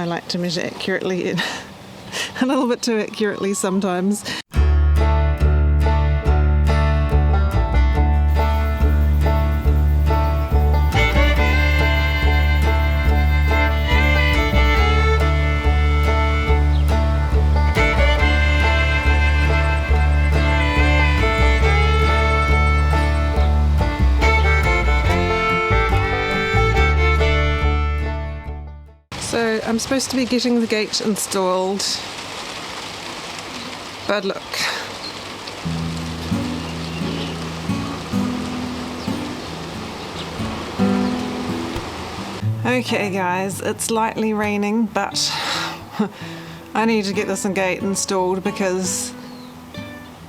like to measure accurately and a little bit too accurately sometimes. So I'm supposed to be getting the gate installed, but look. Okay guys, it's lightly raining, but I need to get this gate installed because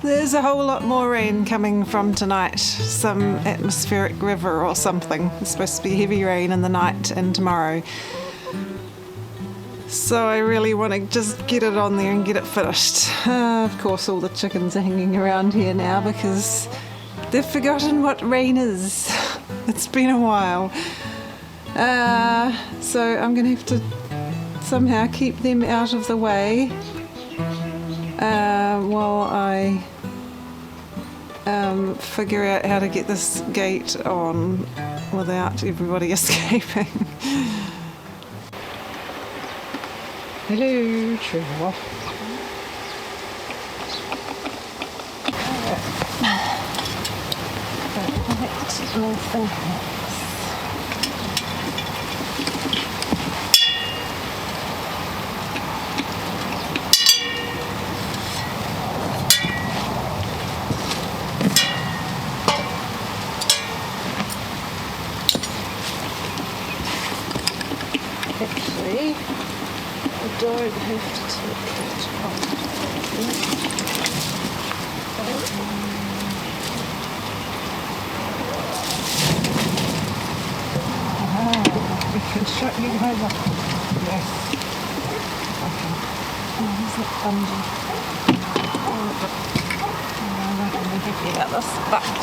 there's a whole lot more rain coming from tonight. Some atmospheric river or something. It's supposed to be heavy rain in the night and tomorrow. So I really want to just get it on there and get it finished. Of course all the chickens are hanging around here now because they've forgotten what rain is. It's been a while. So I'm going to have to somehow keep them out of the way while I figure out how to get this gate on without everybody escaping. Hello, Trevor. Actually, I don't have to take that off. We can shut you over. Yes. Okay. Oh, is it bungee? I'm not going to be happy about this, but...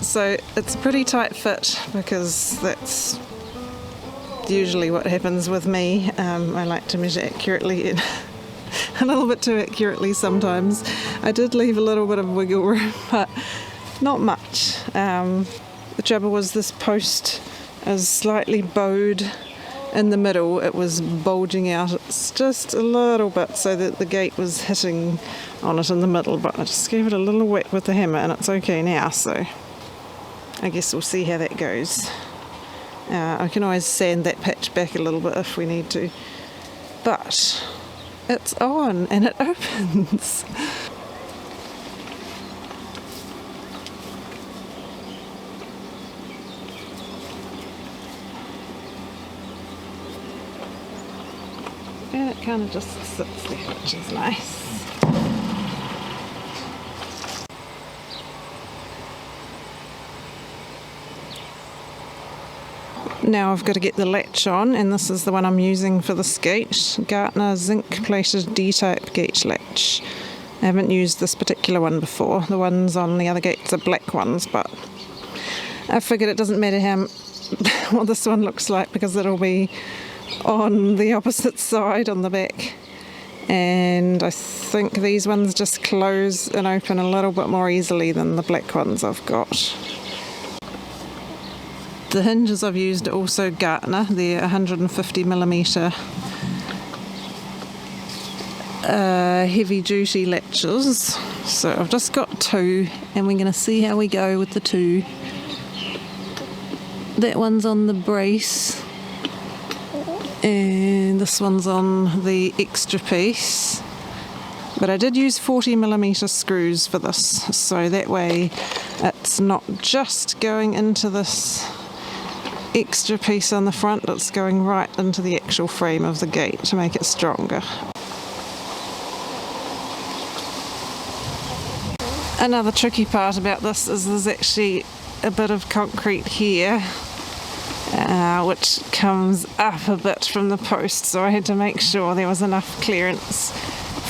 So it's a pretty tight fit because that's usually what happens with me. I like to measure accurately, a little bit too accurately sometimes. I did leave a little bit of wiggle room, but not much. The trouble was this post is slightly bowed in the middle. It was bulging out just a little bit so that the gate was hitting on it in the middle, but I just gave it a little whack with the hammer and it's okay now, so I guess we'll see how that goes. I can always sand that patch back a little bit if we need to, but it's on and it opens. And it kind of just sits there, which is nice. Now I've got to get the latch on, and this is the one I'm using for this gate, Gartner zinc plated D-type gate latch. I haven't used this particular one before. The ones on the other gates are black ones, but I figured it doesn't matter how what this one looks like because it'll be on the opposite side on the back. And I think these ones just close and open a little bit more easily than the black ones I've got. The hinges I've used are also Gartner. They're 150mm heavy duty latches. So I've just got two and we're going to see how we go with the two. That one's on the brace and this one's on the extra piece. But I did use 40mm screws for this, so that way it's not just going into this extra piece on the front, it's going right into the actual frame of the gate to make it stronger. Another tricky part about this is there's actually a bit of concrete here which comes up a bit from the post, so I had to make sure there was enough clearance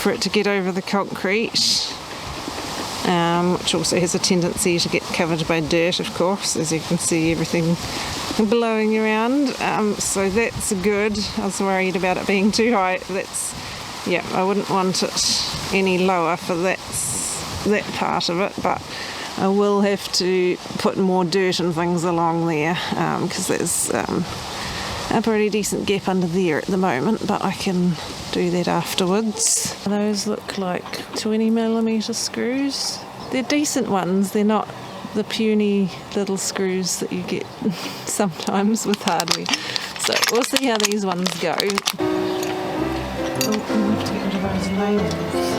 for it to get over the concrete, which also has a tendency to get covered by dirt, of course, as you can see everything blowing around, so that's good. I was worried about it being too high. I wouldn't want it any lower for that part of it, but I will have to put more dirt and things along there because there's a pretty decent gap under there at the moment, but I can do that afterwards. Those look like 20mm screws. They're decent ones, they're not the puny little screws that you get sometimes with hardware. So we'll see how these ones go. Oh, I have to get rid of those nails.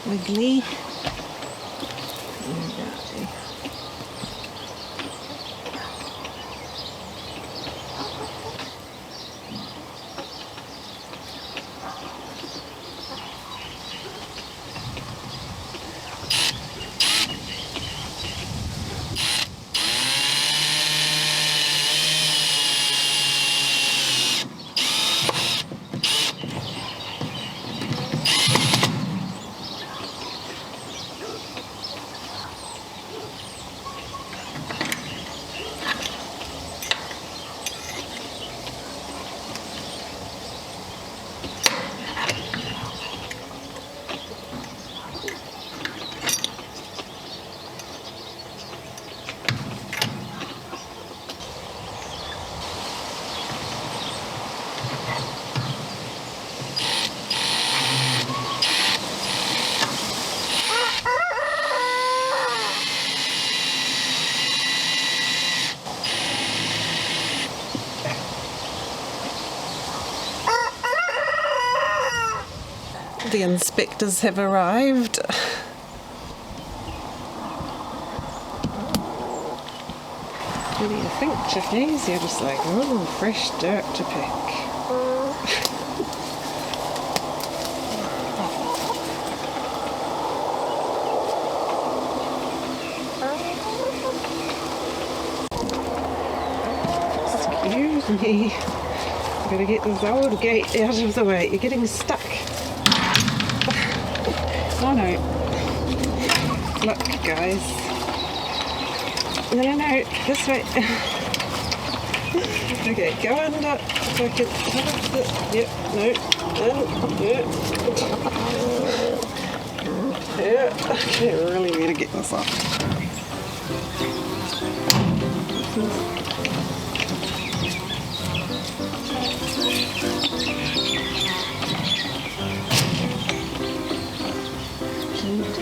Wiggly. The inspectors have arrived. What do you think, chickies? You're just like, oh, fresh dirt to pick. Excuse me. I'm gonna get this old gate out of the way. You're getting stuck. Oh no. Look, guys. No, this way. Okay, go under. If I can have it. Yep, no. Yeah, okay, really need to get this off.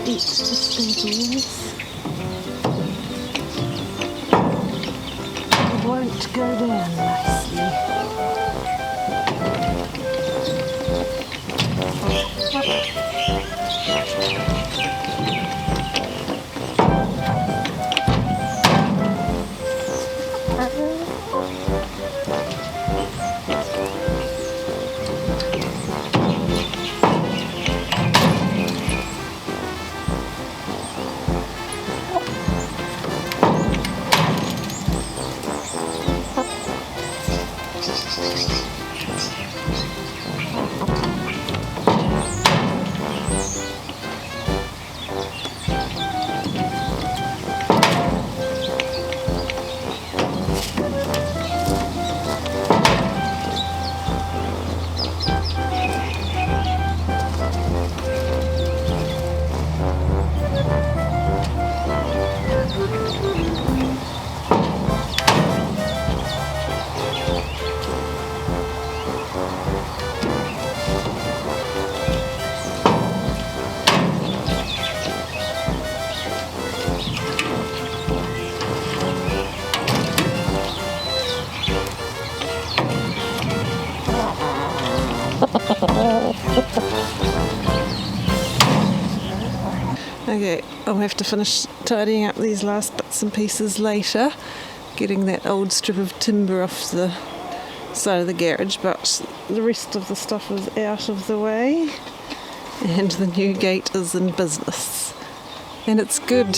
Eat the staples. It won't go down nicely. Okay, I'll have to finish tidying up these last bits and pieces later, getting that old strip of timber off the side of the garage, but the rest of the stuff is out of the way and the new gate is in business and it's good.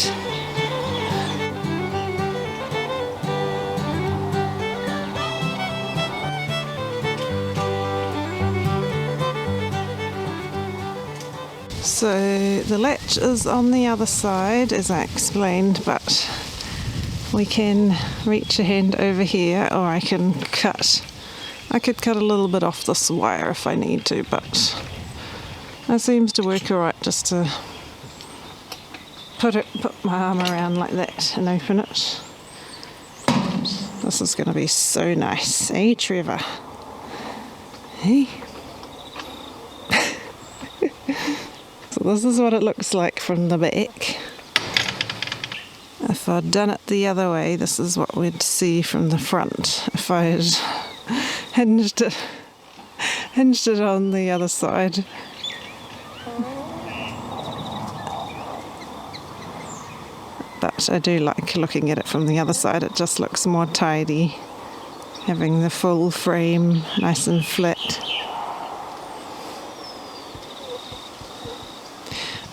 So the latch is on the other side, as I explained, but we can reach a hand over here, or I could cut a little bit off this wire if I need to, but it seems to work alright just to put my arm around like that and open it. This is going to be so nice, eh, Trevor? Hey? So this is what it looks like from the back. If I'd done it the other way, this is what we'd see from the front. If I had hinged it hinged it on the other side. But I do like looking at it from the other side. It just looks more tidy, having the full frame nice and flat.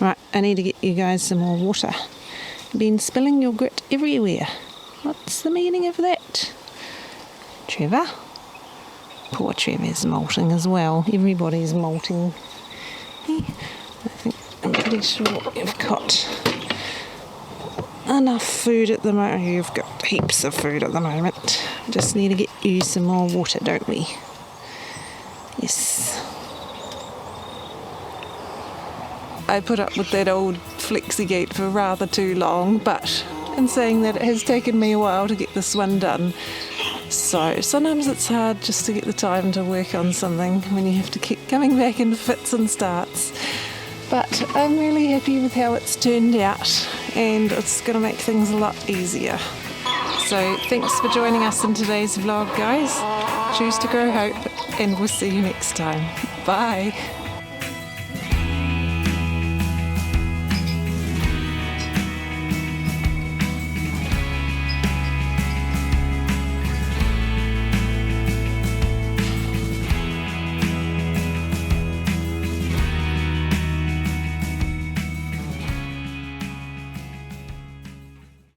Right, I need to get you guys some more water. You've been spilling your grit everywhere. What's the meaning of that? Trevor? Poor Trevor's molting as well. Everybody's molting. I'm pretty sure you've got enough food at the moment. You've got heaps of food at the moment. Just need to get you some more water, don't we? Yes. I put up with that old flexi-gate for rather too long, but in saying that, it has taken me a while to get this one done. So sometimes it's hard just to get the time to work on something when you have to keep coming back in fits and starts. But I'm really happy with how it's turned out, and it's going to make things a lot easier. So thanks for joining us in today's vlog, guys. Choose to grow hope, and we'll see you next time. Bye.